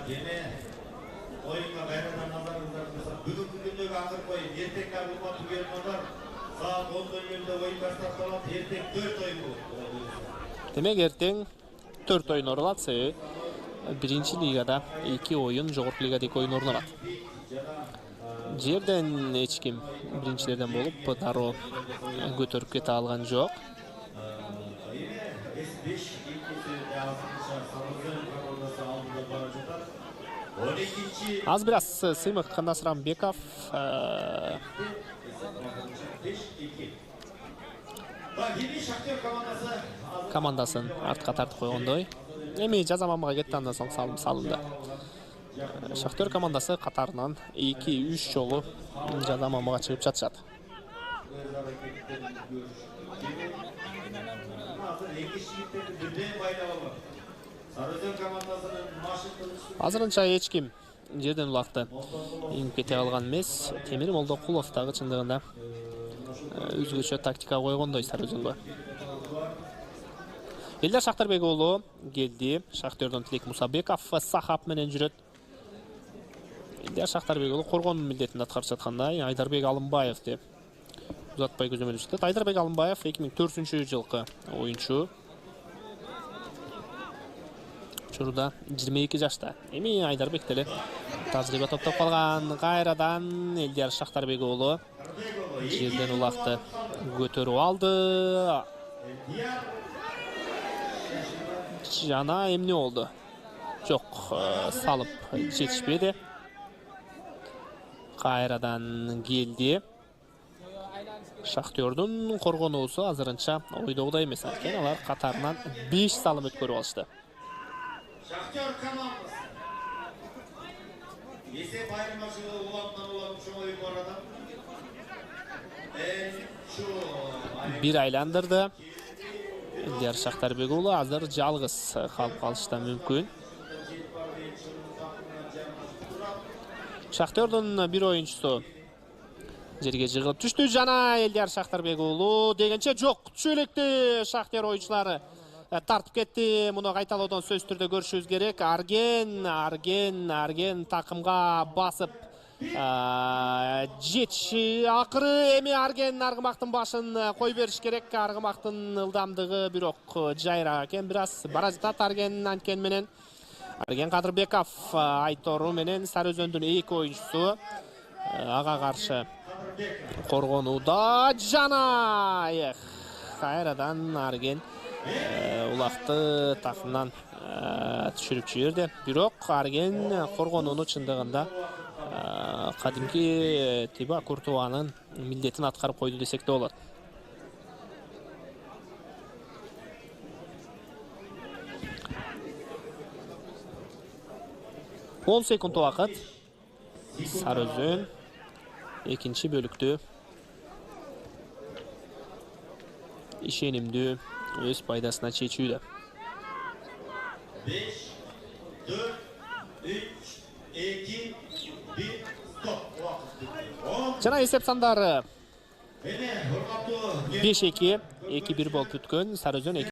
Gene oyunga gayretten nazarınızda bugünkü gündeki akır koyun. Ertekler bulma tügeyen onlar. Saat 10:00'da oyun başlatılып, ertek 4 oyun bu. Demek erteң 4 oyun orlatsa, birinci ligada 2 oyun, jogorku ligadagi oyun ornalat. Жерден эч ким биринчилерден болуп, дароо көтөрүп кете алган жок. Аз бир аз Сыймык Насыранбеков командасын артка тартып койгондой. Эми жаза мамага кетти, андан соң салым салынды. Шахтер командасы катарынан 2-3 жолу жаза мамага чыгып жатышат. Азырынча эч ким жерден улакты иңип кете алган эмес. Темир Молдокулов дагы чындыгында өзгөчө тактика койгондой Сарыөзөнгө. Элдар Шахтарбек уулу келди. Шахтердон Тилек Мусабеков Сахап менен жүрөт. Элдар Шахтарбек уулу коргон милдетин аткарып жаткандай, Айдарбек Алымбаев деп узатпай көзөмөлдөшөт. Айдарбек Алымбаев 2004-жылкы оюнчу. Учурда 22 жашта. Эми Айдарбек деле тажрыйба топтоп калган. Кайрадан Элдар Шахтарбек уулу жерден улакты көтөрүп алды. Жана эмне болду? Жок, салып жетишпеди. Кайрадан келди. Шахтердун коргоноосу азырынча ойдогудай эмес экен. Алар катарынан 5 салым өткөрүп алышты. Шахтер командасы. Есеп айырмашылыгы улам чоң ойын бар адам. Бир айландырды. Элдар Шахтарбек уулу азыр жалгыз калып калышы да мүмкүн. Шахтердун бир оюнчусу жерге жыгылып түштү. Жана Элдар Шахтарбек уулу дегенче жок, түшөлекти. Шахтер оюнчулары тартып кетти. Муну кайталоодон сөз түрдө көрүшүбүз керек. Арген такымга басып жетиши акыры. Эми Арген Аргымактын башын кой бериш керек. Аргымактын ылдамдыгы бирок жайра экен, бир аз бара жатат Арген анткени менен. Арген Кадырбеков Айтору менен Сарыөзөндүн 2 оюнчусу ага каршы коргонууда. Жана кайрадан Арген улакты такымдан түшүрүп жиберди. Бирок Арген коргонууну чындыгында кадимки Тиба Куртуанын милдетин аткарып койду десек да болот. Он секунд убакыт. Сарыөзөн экинчи бөлүктү ишенимдүү өз пайдасына чечүүдө. 5, 4, 3, 2, 1, стоп. Жана эсеп сандары 5-2, 2-1 болуп бүткөн. Сарыөзөн